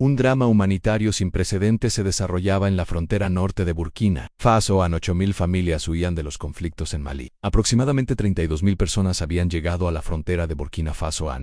Un drama humanitario sin precedentes se desarrollaba en la frontera norte de Burkina Faso. 8.000 familias huían de los conflictos en Malí. Aproximadamente 32.000 personas habían llegado a la frontera de Burkina Faso.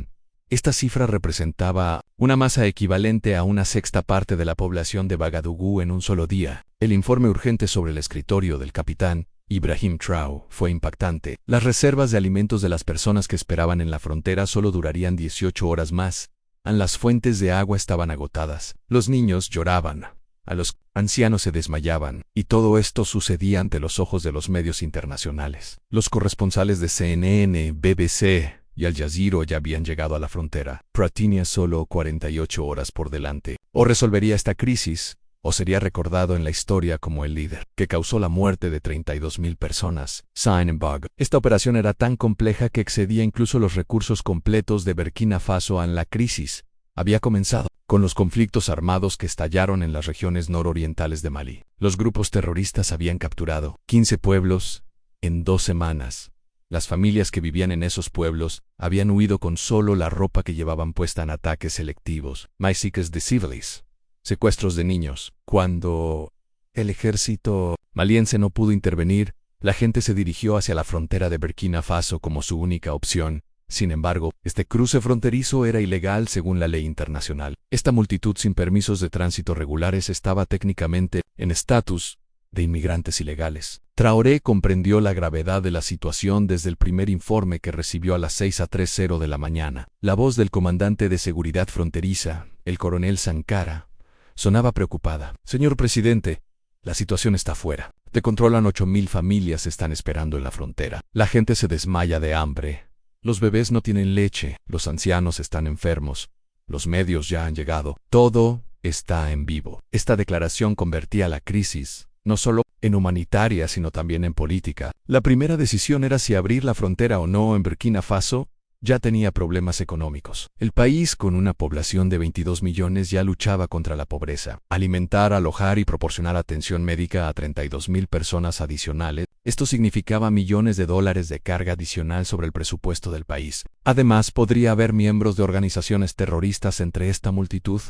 Esta cifra representaba una masa equivalente a una sexta parte de la población de Bagadugu en un solo día. El informe urgente sobre el escritorio del capitán Ibrahim Traoré fue impactante. Las reservas de alimentos de las personas que esperaban en la frontera solo durarían 18 horas más. Las fuentes de agua estaban agotadas. Los niños lloraban. A los ancianos se desmayaban. Y todo esto sucedía ante los ojos de los medios internacionales. Los corresponsales de CNN, BBC y Al Jazeera ya habían llegado a la frontera. Tenía solo 48 horas por delante. O resolvería esta crisis, o sería recordado en la historia como el líder que causó la muerte de 32.000 personas. Sin embargo, esta operación era tan compleja que excedía incluso los recursos completos de Burkina Faso. La crisis había comenzado con los conflictos armados que estallaron en las regiones nororientales de Malí. Los grupos terroristas habían capturado 15 pueblos en 2 semanas. Las familias que vivían en esos pueblos habían huido con solo la ropa que llevaban puesta en ataques selectivos. Massacres de civiles. Secuestros de niños. Cuando el ejército maliense no pudo intervenir, la gente se dirigió hacia la frontera de Burkina Faso como su única opción. Sin embargo, este cruce fronterizo era ilegal según la ley internacional. Esta multitud sin permisos de tránsito regulares estaba técnicamente en estatus de inmigrantes ilegales. Traoré comprendió la gravedad de la situación desde el primer informe que recibió a las 6:30 de la mañana. La voz del comandante de seguridad fronteriza, el coronel Sankara, sonaba preocupada. Señor presidente, la situación está fuera de control. 8.000 familias están esperando en la frontera. La gente se desmaya de hambre. Los bebés no tienen leche. Los ancianos están enfermos. Los medios ya han llegado. Todo está en vivo. Esta declaración convertía la crisis no solo en humanitaria, sino también en política. La primera decisión era si abrir la frontera o no. En Burkina Faso ya tenía problemas económicos. El país, con una población de 22 millones, ya luchaba contra la pobreza. Alimentar, alojar y proporcionar atención médica a 32.000 personas adicionales. Esto significaba millones de dólares de carga adicional sobre el presupuesto del país. Además, podría haber miembros de organizaciones terroristas entre esta multitud.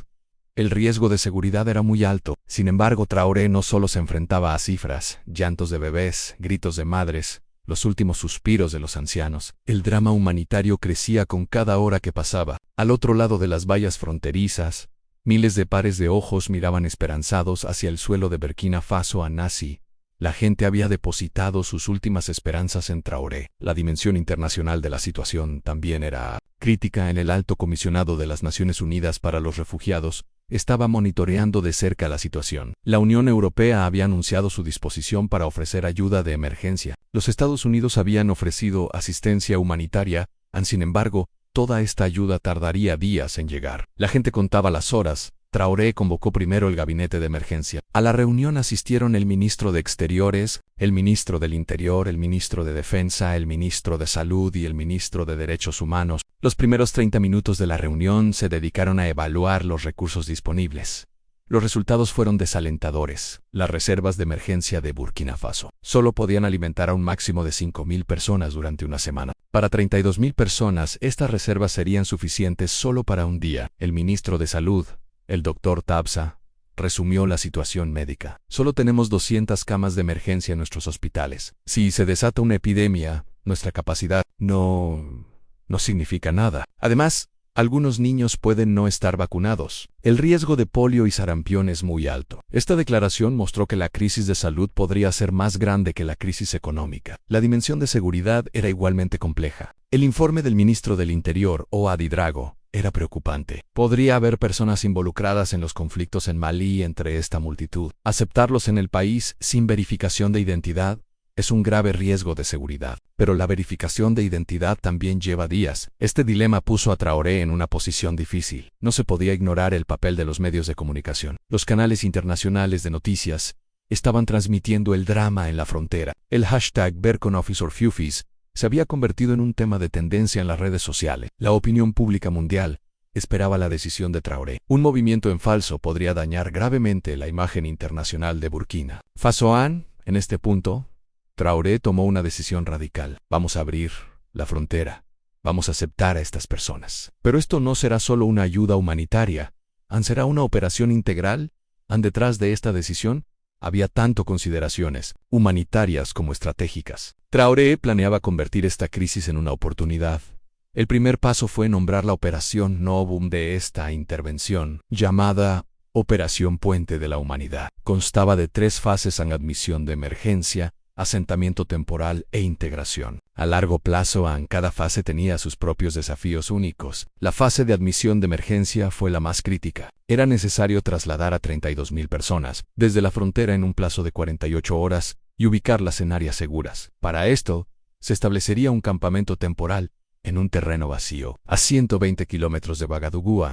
El riesgo de seguridad era muy alto. Sin embargo, Traoré no solo se enfrentaba a cifras, llantos de bebés, gritos de madres, los últimos suspiros de los ancianos. El drama humanitario crecía con cada hora que pasaba. Al otro lado de las vallas fronterizas, miles de pares de ojos miraban esperanzados hacia el suelo de Burkina Faso. La gente había depositado sus últimas esperanzas en Traoré. La dimensión internacional de la situación también era crítica. El Alto Comisionado de las Naciones Unidas para los Refugiados estaba monitoreando de cerca la situación. La Unión Europea había anunciado su disposición para ofrecer ayuda de emergencia. Los Estados Unidos habían ofrecido asistencia humanitaria. Sin embargo, toda esta ayuda tardaría días en llegar. La gente contaba las horas. Traoré convocó primero el gabinete de emergencia. A la reunión asistieron el ministro de Exteriores, el ministro del Interior, el ministro de Defensa, el ministro de Salud y el ministro de Derechos Humanos. Los primeros 30 minutos de la reunión se dedicaron a evaluar los recursos disponibles. Los resultados fueron desalentadores. Las reservas de emergencia de Burkina Faso solo podían alimentar a un máximo de 5.000 personas durante una semana. Para 32.000 personas, estas reservas serían suficientes solo para un día. El ministro de Salud, el doctor Tabsa, resumió la situación médica. Solo tenemos 200 camas de emergencia en nuestros hospitales. Si se desata una epidemia, nuestra capacidad no significa nada. Además, algunos niños pueden no estar vacunados. El riesgo de polio y sarampión es muy alto. Esta declaración mostró que la crisis de salud podría ser más grande que la crisis económica. La dimensión de seguridad era igualmente compleja. El informe del ministro del Interior, Ouad Ouedraogo, era preocupante. Podría haber personas involucradas en los conflictos en Malí entre esta multitud. Aceptarlos en el país sin verificación de identidad es un grave riesgo de seguridad. Pero la verificación de identidad también lleva días. Este dilema puso a Traoré en una posición difícil. No se podía ignorar el papel de los medios de comunicación. Los canales internacionales de noticias estaban transmitiendo el drama en la frontera. El hashtag #BurkinaFasoRefugees se había convertido en un tema de tendencia en las redes sociales. La opinión pública mundial esperaba la decisión de Traoré. Un movimiento en falso podría dañar gravemente la imagen internacional de Burkina Faso. En este punto, Traoré tomó una decisión radical. Vamos a abrir la frontera. Vamos a aceptar a estas personas. Pero esto no será solo una ayuda humanitaria. ¿Será una operación integral? Detrás de esta decisión había tanto consideraciones humanitarias como estratégicas. Traoré planeaba convertir esta crisis en una oportunidad. El primer paso fue nombrar la operación Novum de esta intervención, llamada Operación Puente de la Humanidad. Constaba de 3 fases: admisión de emergencia, asentamiento temporal e integración. A largo plazo, cada fase tenía sus propios desafíos únicos. La fase de admisión de emergencia fue la más crítica. Era necesario trasladar a 32.000 personas desde la frontera en un plazo de 48 horas y ubicarlas en áreas seguras. Para esto, se establecería un campamento temporal en un terreno vacío, a 120 kilómetros de Bagadugu.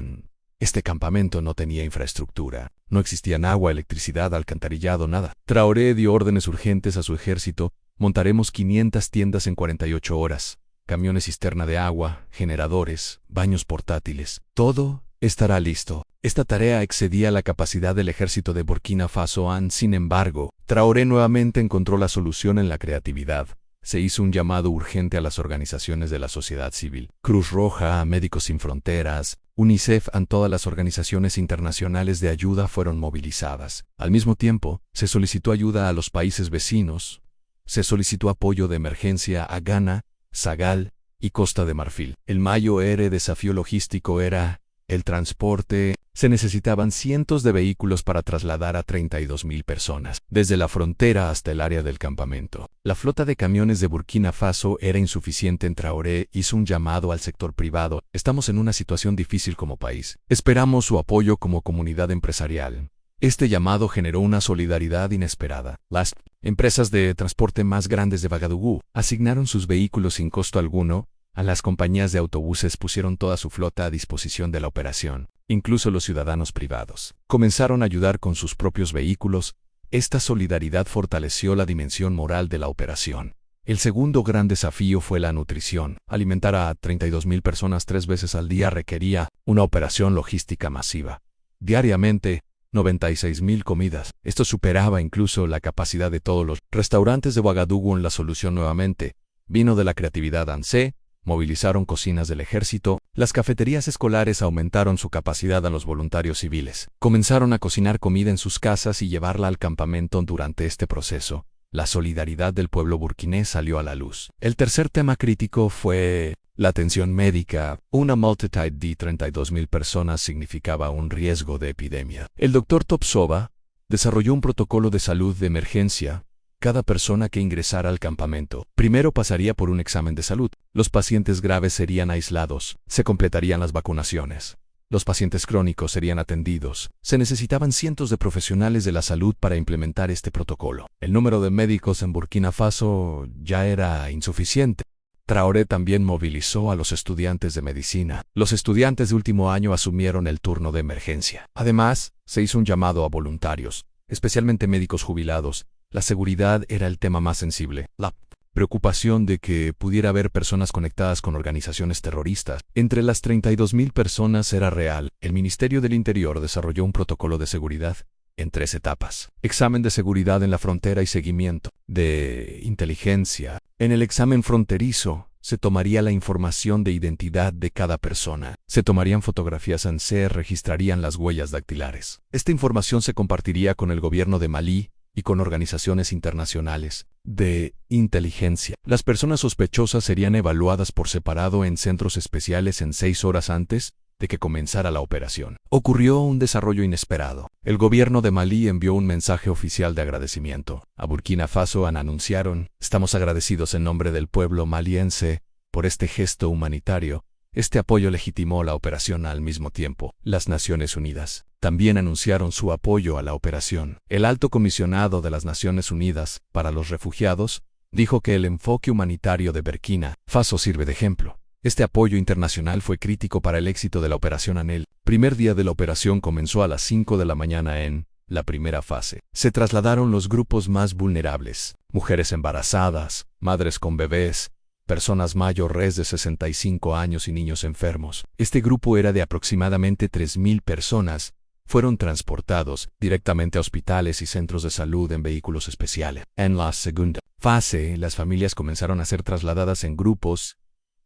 Este campamento no tenía infraestructura. No existían agua, electricidad, alcantarillado, nada. Traoré dio órdenes urgentes a su ejército: montaremos 500 tiendas en 48 horas, camiones cisterna de agua, generadores, baños portátiles. Todo estará listo. Esta tarea excedía la capacidad del ejército de Burkina Faso. Sin embargo, Traoré nuevamente encontró la solución en la creatividad. Se hizo un llamado urgente a las organizaciones de la sociedad civil: Cruz Roja, Médicos Sin Fronteras, UNICEF. Todas las organizaciones internacionales de ayuda fueron movilizadas. Al mismo tiempo, se solicitó ayuda a los países vecinos. Se solicitó apoyo de emergencia a Ghana, Senegal y Costa de Marfil. El mayor desafío logístico era el transporte. Se necesitaban cientos de vehículos para trasladar a 32.000 personas, desde la frontera hasta el área del campamento. La flota de camiones de Burkina Faso era insuficiente. Traoré hizo un llamado al sector privado: estamos en una situación difícil como país. Esperamos su apoyo como comunidad empresarial. Este llamado generó una solidaridad inesperada. Las empresas de transporte más grandes de Bagadugu asignaron sus vehículos sin costo alguno. A las compañías de autobuses pusieron toda su flota a disposición de la operación. Incluso los ciudadanos privados comenzaron a ayudar con sus propios vehículos. Esta solidaridad fortaleció la dimensión moral de la operación. El segundo gran desafío fue la nutrición. Alimentar a 32.000 personas 3 veces al día requería una operación logística masiva. Diariamente, 96.000 comidas. Esto superaba incluso la capacidad de todos los restaurantes de Bagadugu. La solución nuevamente vino de la creatividad. Movilizaron cocinas del ejército. Las cafeterías escolares aumentaron su capacidad a los voluntarios civiles. Comenzaron a cocinar comida en sus casas y llevarla al campamento. Durante este proceso, la solidaridad del pueblo burkinés salió a la luz. El tercer tema crítico fue la atención médica. Una multitud de 32.000 personas significaba un riesgo de epidemia. El doctor Topsova desarrolló un protocolo de salud de emergencia. Cada persona que ingresara al campamento primero pasaría por un examen de salud. Los pacientes graves serían aislados. Se completarían las vacunaciones. Los pacientes crónicos serían atendidos. Se necesitaban cientos de profesionales de la salud para implementar este protocolo. El número de médicos en Burkina Faso ya era insuficiente. Traoré también movilizó a los estudiantes de medicina. Los estudiantes de último año asumieron el turno de emergencia. Además, se hizo un llamado a voluntarios, especialmente médicos jubilados. La seguridad era el tema más sensible. La preocupación de que pudiera haber personas conectadas con organizaciones terroristas entre las 32.000 personas era real. El Ministerio del Interior desarrolló un protocolo de seguridad en 3 etapas: examen de seguridad en la frontera y seguimiento de inteligencia. En el examen fronterizo, se tomaría la información de identidad de cada persona. Se tomarían fotografías. Se registrarían las huellas dactilares. Esta información se compartiría con el gobierno de Malí y con organizaciones internacionales de inteligencia. Las personas sospechosas serían evaluadas por separado en centros especiales en 6 horas antes de que comenzara la operación. Ocurrió un desarrollo inesperado. El gobierno de Malí envió un mensaje oficial de agradecimiento. A Burkina Faso anunciaron: estamos agradecidos en nombre del pueblo maliense por este gesto humanitario. Este apoyo legitimó la operación. Al mismo tiempo, las Naciones Unidas también anunciaron su apoyo a la operación. El alto comisionado de las Naciones Unidas para los Refugiados dijo que el enfoque humanitario de Burkina Faso sirve de ejemplo. Este apoyo internacional fue crítico para el éxito de la operación. El primer día de la operación comenzó a las 5 de la mañana. En la primera fase, se trasladaron los grupos más vulnerables: mujeres embarazadas, madres con bebés, personas mayores de 65 años y niños enfermos. Este grupo era de aproximadamente 3.000 personas. Fueron transportados directamente a hospitales y centros de salud en vehículos especiales. En la segunda fase, las familias comenzaron a ser trasladadas en grupos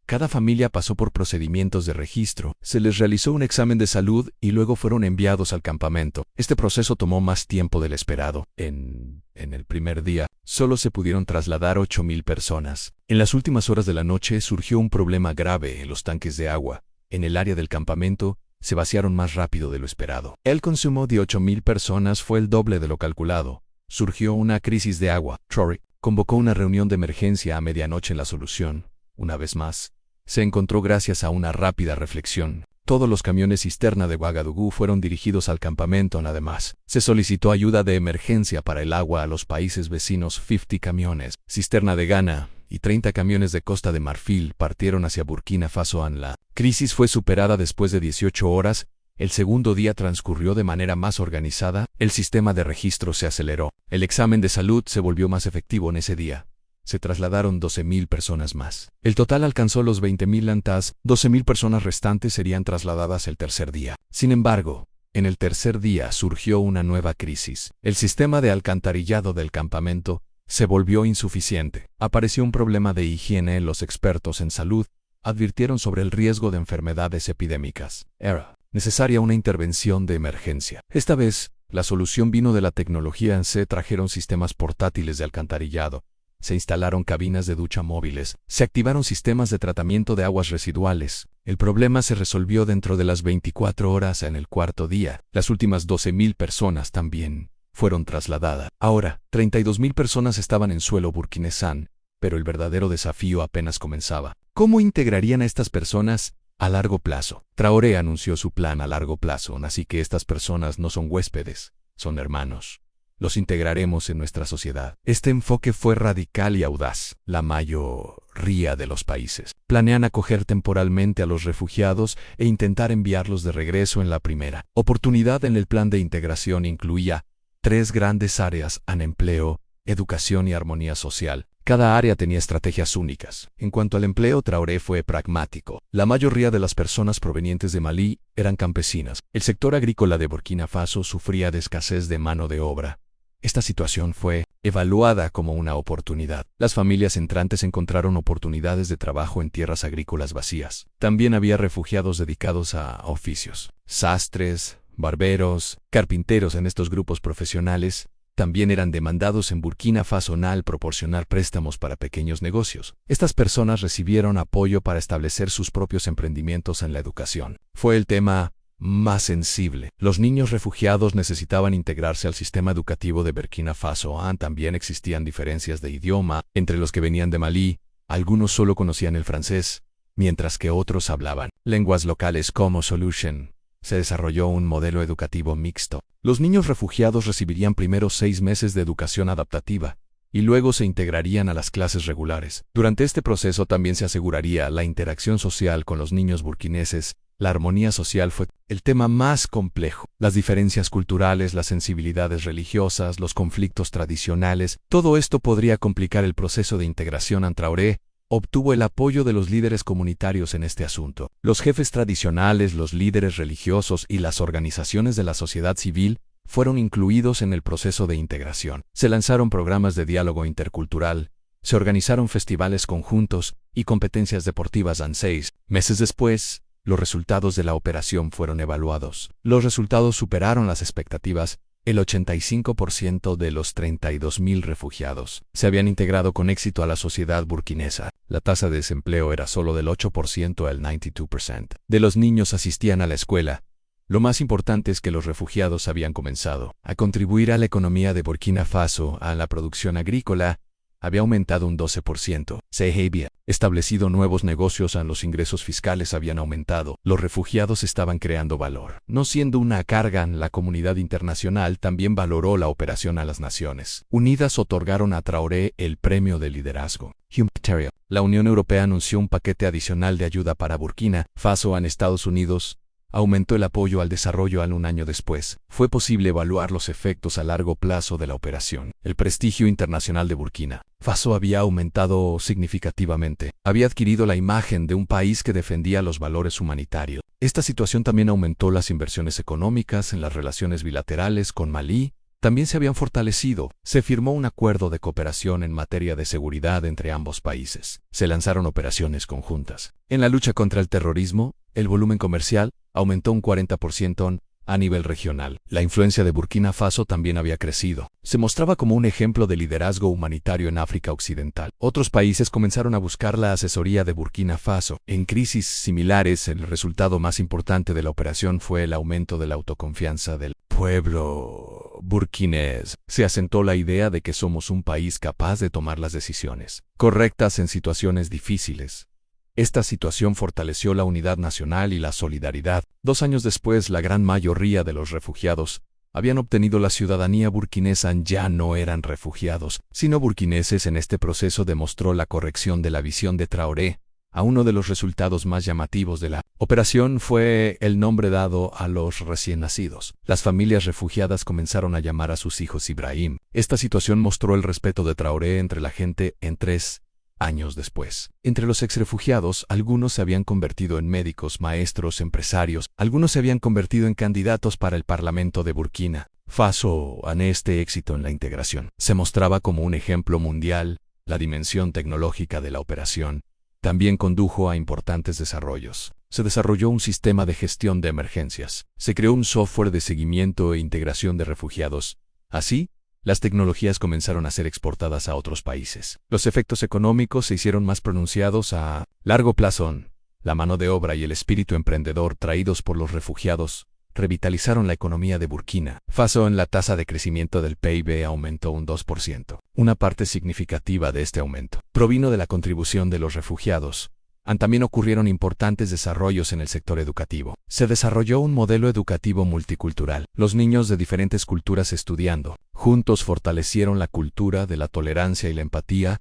Cada familia pasó por procedimientos de registro, se les realizó un examen de salud y luego fueron enviados al campamento. Este proceso tomó más tiempo del esperado. En el primer día, solo se pudieron trasladar 8.000 personas. En las últimas horas de la noche surgió un problema grave en los tanques de agua. En el área del campamento, se vaciaron más rápido de lo esperado. El consumo de 8.000 personas fue el doble de lo calculado. Surgió una crisis de agua. Traoré convocó una reunión de emergencia a medianoche. La solución, una vez más, se encontró gracias a una rápida reflexión. Todos los camiones cisterna de Ouagadougou fueron dirigidos al campamento. Además, se solicitó ayuda de emergencia para el agua a los países vecinos. 50 camiones cisterna de Ghana y 30 camiones de Costa de Marfil partieron hacia Burkina Faso. La crisis fue superada después de 18 horas. El segundo día transcurrió de manera más organizada. El sistema de registro se aceleró. El examen de salud se volvió más efectivo en ese día. Se trasladaron 12.000 personas más. El total alcanzó los 20.000. Antas, 12.000 personas restantes serían trasladadas el tercer día. Sin embargo, en el tercer día surgió una nueva crisis. El sistema de alcantarillado del campamento se volvió insuficiente. Apareció un problema de higiene. Los expertos en salud advirtieron sobre el riesgo de enfermedades epidémicas. Era necesaria una intervención de emergencia. Esta vez, la solución vino de la tecnología. Se trajeron sistemas portátiles de alcantarillado. Se instalaron cabinas de ducha móviles, se activaron sistemas de tratamiento de aguas residuales. El problema se resolvió dentro de las 24 horas. En el cuarto día, las últimas 12.000 personas también fueron trasladadas. Ahora, 32.000 personas estaban en suelo burkinesán, pero el verdadero desafío apenas comenzaba. ¿Cómo integrarían a estas personas a largo plazo? Traoré anunció su plan a largo plazo, así que estas personas no son huéspedes, son hermanos. Los integraremos en nuestra sociedad. Este enfoque fue radical y audaz. La mayoría de los países planean acoger temporalmente a los refugiados e intentar enviarlos de regreso en la primera oportunidad. En el plan de integración incluía 3 grandes áreas: empleo, educación y armonía social. Cada área tenía estrategias únicas. En cuanto al empleo, Traoré fue pragmático. La mayoría de las personas provenientes de Malí eran campesinas. El sector agrícola de Burkina Faso sufría de escasez de mano de obra. Esta situación fue evaluada como una oportunidad. Las familias entrantes encontraron oportunidades de trabajo en tierras agrícolas vacías. También había refugiados dedicados a oficios: sastres, barberos, carpinteros. En estos grupos profesionales también eran demandados en Burkina Faso al proporcionar préstamos para pequeños negocios. Estas personas recibieron apoyo para establecer sus propios emprendimientos. En la educación fue el tema más sensible. Los niños refugiados necesitaban integrarse al sistema educativo de Burkina Faso. También existían diferencias de idioma entre los que venían de Malí. Algunos solo conocían el francés, mientras que otros hablaban lenguas locales. Como solución, se desarrolló un modelo educativo mixto. Los niños refugiados recibirían primero 6 meses de educación adaptativa y luego se integrarían a las clases regulares. Durante este proceso también se aseguraría la interacción social con los niños burkineses. La armonía social fue el tema más complejo. Las diferencias culturales, las sensibilidades religiosas, los conflictos tradicionales, todo esto podría complicar el proceso de integración. Traoré obtuvo el apoyo de los líderes comunitarios en este asunto. Los jefes tradicionales, los líderes religiosos y las organizaciones de la sociedad civil fueron incluidos en el proceso de integración. Se lanzaron programas de diálogo intercultural, se organizaron festivales conjuntos y competencias deportivas. 6 meses después, los resultados de la operación fueron evaluados. Los resultados superaron las expectativas. El 85% de los 32.000 refugiados se habían integrado con éxito a la sociedad burkinesa. La tasa de desempleo era solo del 8% al 92%. De los niños asistían a la escuela. Lo más importante es que los refugiados habían comenzado a contribuir a la economía de Burkina Faso. A la producción agrícola había aumentado un 12%. Se había establecido nuevos negocios. Los ingresos fiscales habían aumentado. Los refugiados estaban creando valor. No siendo una carga, la comunidad internacional también valoró la operación. A las Naciones Unidas otorgaron a Traoré el premio de liderazgo humanitario. La Unión Europea anunció un paquete adicional de ayuda para Burkina Faso. En Estados Unidos aumentó el apoyo al desarrollo. Un año después, fue posible evaluar los efectos a largo plazo de la operación. El prestigio internacional de Burkina Faso había aumentado significativamente. Había adquirido la imagen de un país que defendía los valores humanitarios. Esta situación también aumentó las inversiones económicas en las relaciones bilaterales con Malí. también se habían fortalecido. Se firmó un acuerdo de cooperación en materia de seguridad entre ambos países. Se lanzaron operaciones conjuntas. En la lucha contra el terrorismo, el volumen comercial aumentó un 40% a nivel regional. La influencia de Burkina Faso también había crecido. Se mostraba como un ejemplo de liderazgo humanitario en África Occidental. Otros países comenzaron a buscar la asesoría de Burkina Faso. En crisis similares, el resultado más importante de la operación fue el aumento de la autoconfianza del pueblo burkinés. Se asentó la idea de que somos un país capaz de tomar las decisiones correctas en situaciones difíciles. Esta situación fortaleció la unidad nacional y la solidaridad. 2 años después, la gran mayoría de los refugiados habían obtenido la ciudadanía burkinesa. Ya no eran refugiados, sino burkineses. En este proceso demostró la corrección de la visión de Traoré. Uno de los resultados más llamativos de la operación fue el nombre dado a los recién nacidos. Las familias refugiadas comenzaron a llamar a sus hijos Ibrahim. Esta situación mostró el respeto de Traoré entre la gente. En 3 años después, entre los exrefugiados, algunos se habían convertido en médicos, maestros, empresarios. Algunos se habían convertido en candidatos para el Parlamento de Burkina Faso. Este éxito en la integración se mostraba como un ejemplo mundial. La dimensión tecnológica de la operación también condujo a importantes desarrollos. Se desarrolló un sistema de gestión de emergencias. Se creó un software de seguimiento e integración de refugiados. Así, las tecnologías comenzaron a ser exportadas a otros países. Los efectos económicos se hicieron más pronunciados a largo plazo. La mano de obra y el espíritu emprendedor traídos por los refugiados revitalizaron la economía de Burkina Faso. La tasa de crecimiento del PIB aumentó un 2%. Una parte significativa de este aumento provino de la contribución de los refugiados. También ocurrieron importantes desarrollos en el sector educativo. Se desarrolló un modelo educativo multicultural. Los niños de diferentes culturas estudiando juntos fortalecieron la cultura de la tolerancia y la empatía.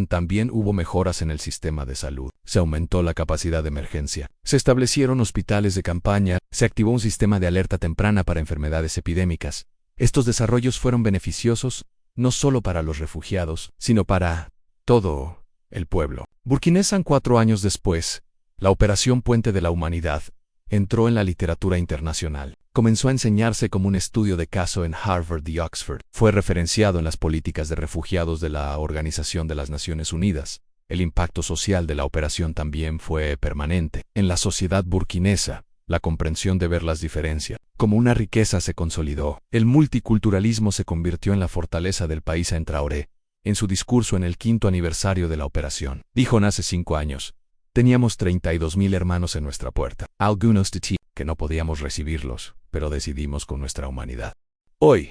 También hubo mejoras en el sistema de salud. Se aumentó la capacidad de emergencia. Se establecieron hospitales de campaña. Se activó un sistema de alerta temprana para enfermedades epidémicas. Estos desarrollos fueron beneficiosos no solo para los refugiados, sino para todo el pueblo burkinés. 4 años después, la Operación Puente de la Humanidad entró en la literatura internacional. Comenzó a enseñarse como un estudio de caso en Harvard y Oxford. Fue referenciado en las políticas de refugiados de la Organización de las Naciones Unidas. El impacto social de la operación también fue permanente. En la sociedad burkinesa, la comprensión de ver las diferencias como una riqueza se consolidó. El multiculturalismo se convirtió en la fortaleza del país. En Traoré, en su discurso en el 5º aniversario de la operación, dijo: hace 5 años, teníamos 32.000 hermanos en nuestra puerta. Algunos de ti que no podíamos recibirlos, pero decidimos con nuestra humanidad. Hoy,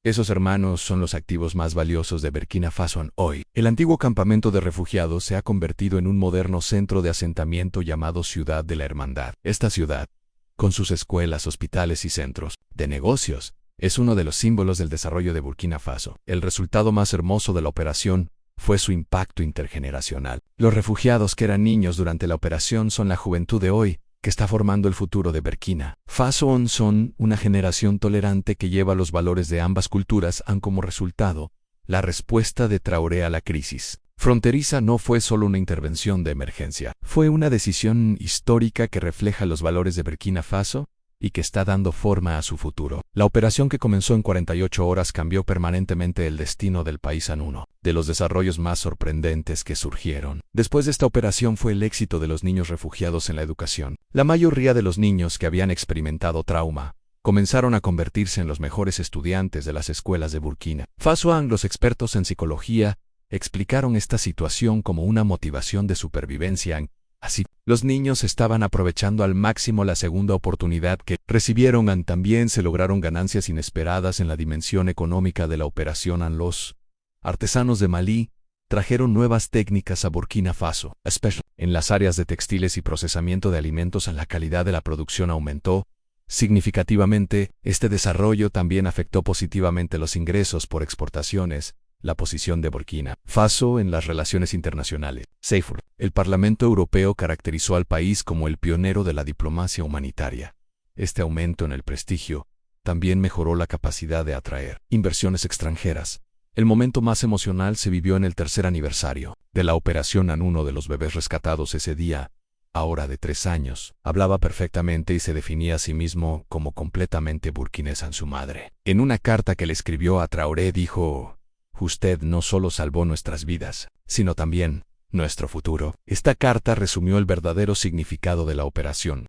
esos hermanos son los activos más valiosos de Burkina Faso. Hoy, el antiguo campamento de refugiados se ha convertido en un moderno centro de asentamiento llamado Ciudad de la Hermandad. Esta ciudad, con sus escuelas, hospitales y centros de negocios, es uno de los símbolos del desarrollo de Burkina Faso. El resultado más hermoso de la operación fue su impacto intergeneracional. Los refugiados que eran niños durante la operación son la juventud de hoy, que está formando el futuro de Burkina Faso. Son una generación tolerante que lleva los valores de ambas culturas. Como resultado, la respuesta de Traoré a la crisis fronteriza no fue solo una intervención de emergencia. Fue una decisión histórica que refleja los valores de Burkina Faso y que está dando forma a su futuro. La operación, que comenzó en 48 horas, cambió permanentemente el destino del país. Uno de los desarrollos más sorprendentes que surgieron después de esta operación fue el éxito de los niños refugiados en la educación. La mayoría de los niños que habían experimentado trauma comenzaron a convertirse en los mejores estudiantes de las escuelas de Burkina Faso. Los expertos en psicología explicaron esta situación como una motivación de supervivencia. Así, los niños estaban aprovechando al máximo la segunda oportunidad que recibieron. También se lograron ganancias inesperadas en la dimensión económica de la operación. Los artesanos de Malí trajeron nuevas técnicas a Burkina Faso, especialmente en las áreas de textiles y procesamiento de alimentos. La calidad de la producción aumentó significativamente. Este desarrollo también afectó positivamente los ingresos por exportaciones. La posición de Burkina Faso en las relaciones internacionales. SAFOR. El Parlamento Europeo caracterizó al país como el pionero de la diplomacia humanitaria. Este aumento en el prestigio también mejoró la capacidad de atraer inversiones extranjeras. El momento más emocional se vivió en el 3er aniversario de la operación. Uno de los bebés rescatados ese día ahora de 3 años, hablaba perfectamente y se definía a sí mismo como completamente burkinés en su madre. En una carta que le escribió a Traoré dijo: «Usted no solo salvó nuestras vidas, sino también nuestro futuro». Esta carta resumió el verdadero significado de la operación.